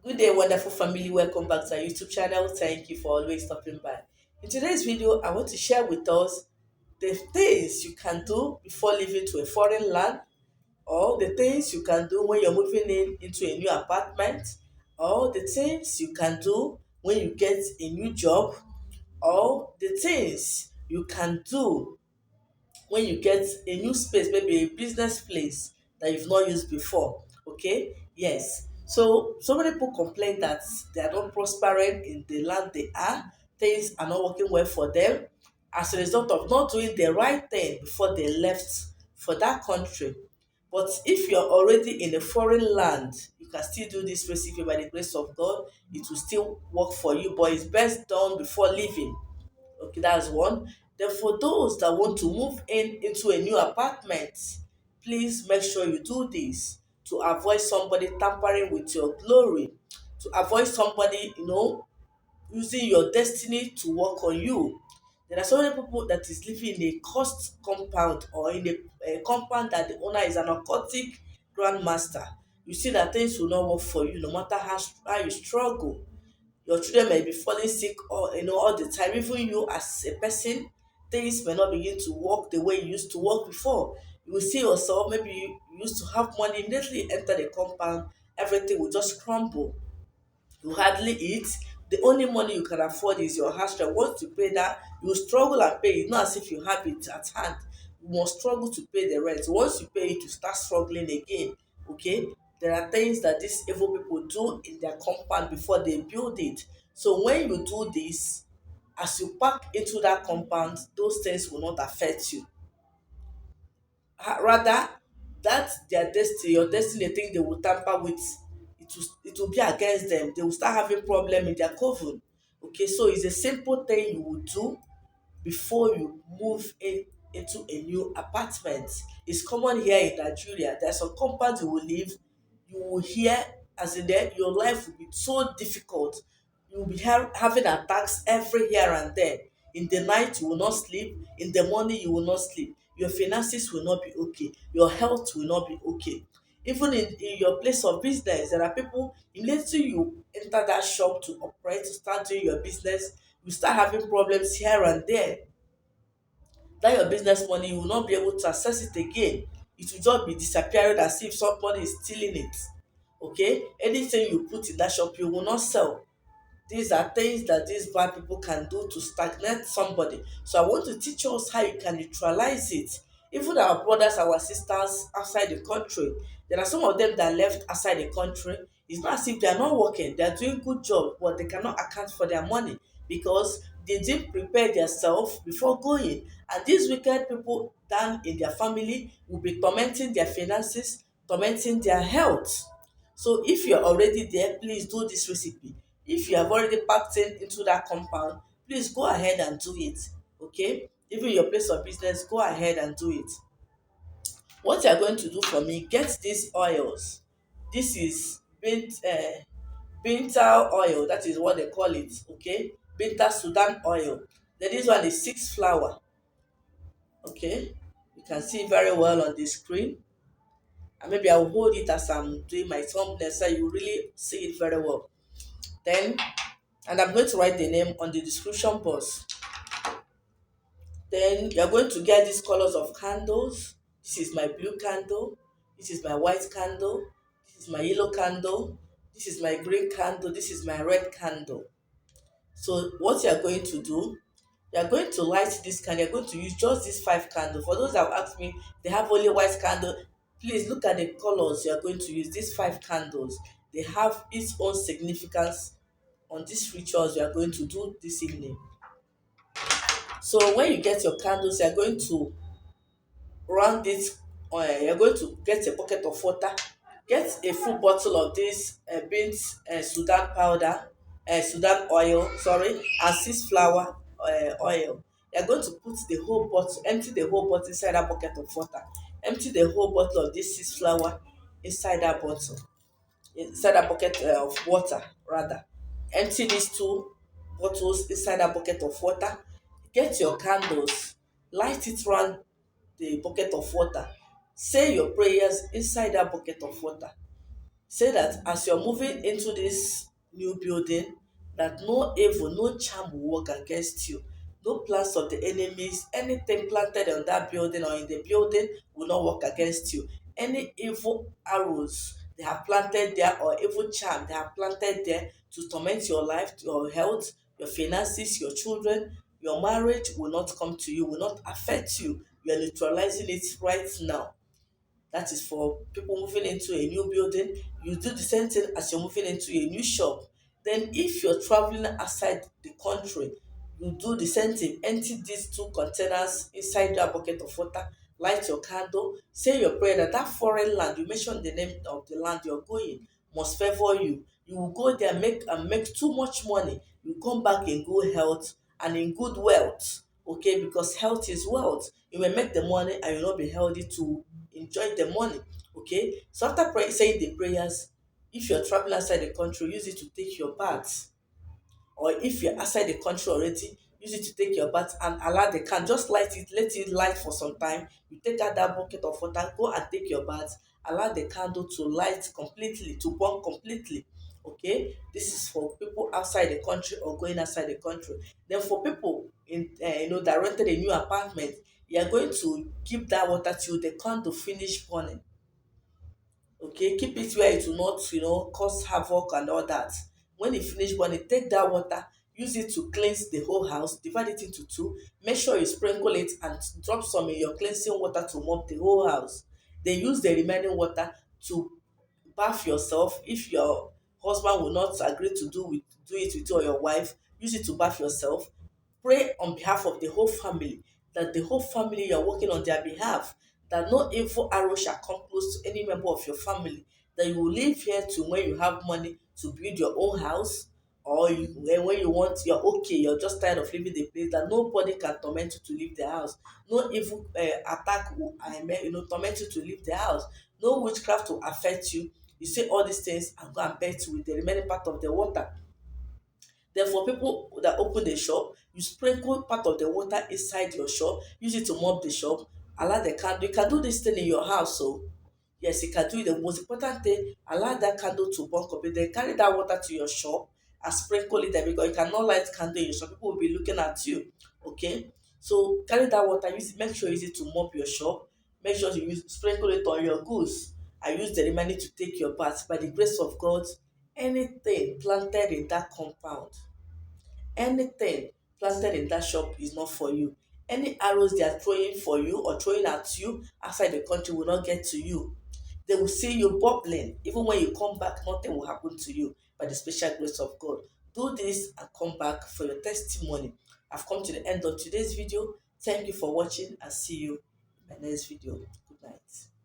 Good day, wonderful family. Welcome back to our YouTube channel. Thank you for always stopping by. In today's video, I want to share with us the things you can do before leaving to a foreign land, or the things you can do when you're moving into a new apartment, or the things you can do when you get a new job, or the things you can do when you get a new space, maybe a business place that you've not used before. Okay, yes. So many people complain that they are not prospering in the land they are. Things are not working well for them as a result of not doing the right thing before they left for that country. But if you're already in a foreign land, you can still do this recipe by the grace of God. It will still work for you, but it's best done before leaving. Okay, that's one. Then for those that want to move in into a new apartment, please make sure you do this to avoid somebody tampering with your glory, to avoid somebody, using your destiny to work on you. There are so many people that is living in a cursed compound, or in a compound that the owner is an occultic grandmaster. You see that things will not work for you no matter how you struggle. Your children may be falling sick all the time. Even you as a person, things may not begin to work the way you used to work before. You will see yourself, maybe you used to have money, immediately enter the compound, everything will just crumble. You hardly eat. The only money you can afford is your house rent. Once you pay that, you struggle and pay it, not as if you have it at hand. You must struggle to pay the rent. Once you pay it, you start struggling again. Okay, there are things that these evil people do in their compound before they build it. So when you do this, as you pack into that compound, those things will not affect you. Rather, that their destiny, your destiny, thing they will tamper with, it will be against them. They will start having problem in their coven. Okay, so it's a simple thing you will do before you move into a new apartment. It's common here in Nigeria. There's some compounds you will live, you will hear, as in there, your life will be so difficult. You will be having attacks every here and there. In the night, you will not sleep. In the morning, you will not sleep. Your finances will not be okay. Your health will not be okay. Even in your place of business, there are people, immediately you enter that shop to operate, to start doing your business, you start having problems here and there. That your business money, you will not be able to access it again. It will just be disappearing as if somebody is stealing it. Okay, anything you put in that shop, you will not sell. These are things that these bad people can do to stagnate somebody. So I want to teach us how you can neutralize it. Even our brothers, our sisters outside the country, there are some of them that left outside the country. It's not as if they are not working, they are doing good job, but they cannot account for their money because they didn't prepare themselves before going. And these wicked people down in their family will be tormenting their finances, tormenting their health. So if you're already there, please do this recipe. If you have already packed into that compound, please go ahead and do it. Okay, even your place of business, go ahead and do it. What you are going to do for me, get these oils. This is bintal oil, that is what they call it. Okay, bintal Sudan oil. Then this one is 6 flower. Okay, you can see very well on the screen, and maybe I will hold it as I'm doing my thumbnail so you really see it very well. Then, and I'm going to write the name on the description box. Then you're going to get these colors of candles. This is my blue candle. This is my white candle. This is my yellow candle. This is my green candle. This is my red candle. So what you're going to do, you're going to light this candle. You're going to use just these 5 candles. For those that have asked me, they have only white candle. Please look at the colors you're going to use. These 5 candles, they have its own significance on these rituals you are going to do this evening. So when you get your candles, you're going to round it. You're going to get a bucket of water. Get a full bottle of this beans Sudan powder, Sudan oil, sorry, and 6 flower oil. You're going to put the whole bottle, empty the whole bottle inside that bucket of water. Empty the whole bottle of this 6 flower inside that bottle, inside that bucket of water, rather. Empty these 2 bottles inside that bucket of water. Get your candles, light it round the bucket of water. Say your prayers inside that bucket of water. Say that as you're moving into this new building, that no evil, no charm will work against you. No plans of the enemies, anything planted on that building or in the building will not work against you. Any evil arrows they have planted there or evil charm they have planted there to torment your life, your health, your finances, your children, your marriage will not come to you, will not affect you. You are neutralizing it right now. That is for people moving into a new building. You do the same thing as you're moving into a new shop. Then if you're traveling outside the country, you do the same thing. Empty these two containers inside that bucket of water, light your candle, say your prayer that that foreign land, you mention the name of the land you're going, must favor you. You will go there make too much money. You come back in good health and in good wealth. Okay, because health is wealth. You will make the money and you will not be healthy to enjoy the money. Okay, so after saying the prayers, if you're traveling outside the country, use it to take your bath. Or if you're outside the country already, use it to take your bath and allow the can just light it, let it light for some time. You take out that bucket of water, go and take your bath, allow the candle to light completely, to burn completely. Okay, this is for people outside the country or going outside the country. Then for people in that rented a new apartment, you are going to keep that water till the candle finish burning. Okay, keep it where it will not cause havoc and all that. When e finish burning, take that water, use it to cleanse the whole house, divide it into two, make sure you sprinkle it and drop some in your cleansing water to mop the whole house. Then use the remaining water to bath yourself. If your husband will not agree to do it with you or your wife, use it to bath yourself. Pray on behalf of the whole family, that the whole family you are working on their behalf, that no evil arrow shall come close to any member of your family, that you will live here to when you have money to build your own house, or when you want, you're okay, you're just tired of living the place, that nobody can torment you to leave the house. No evil attack will torment you to leave the house. No witchcraft will affect you. You say all these things and go and bet with the remaining part of the water. Then for people that open the shop, you sprinkle part of the water inside your shop, use it to mop the shop, allow the candle. You can do this thing in your house. So yes, you can do it. The most important thing, allow that candle to burn completely. Then carry that water to your shop and sprinkle it there, because you cannot light candle in your shop. People will be looking at you. Okay. So carry that water, make sure you use it to mop your shop. Make sure you sprinkle it on your goods and use the remaining to take your bath. By the grace of God, anything planted in that compound, anything planted in that shop is not for you. Any arrows they are throwing for you or throwing at you outside the country will not get to you. They will see you bubbling. Even when you come back, nothing will happen to you by the special grace of God. Do this and come back for your testimony. I've come to the end of today's video. Thank you for watching and see you in my next video. Good night.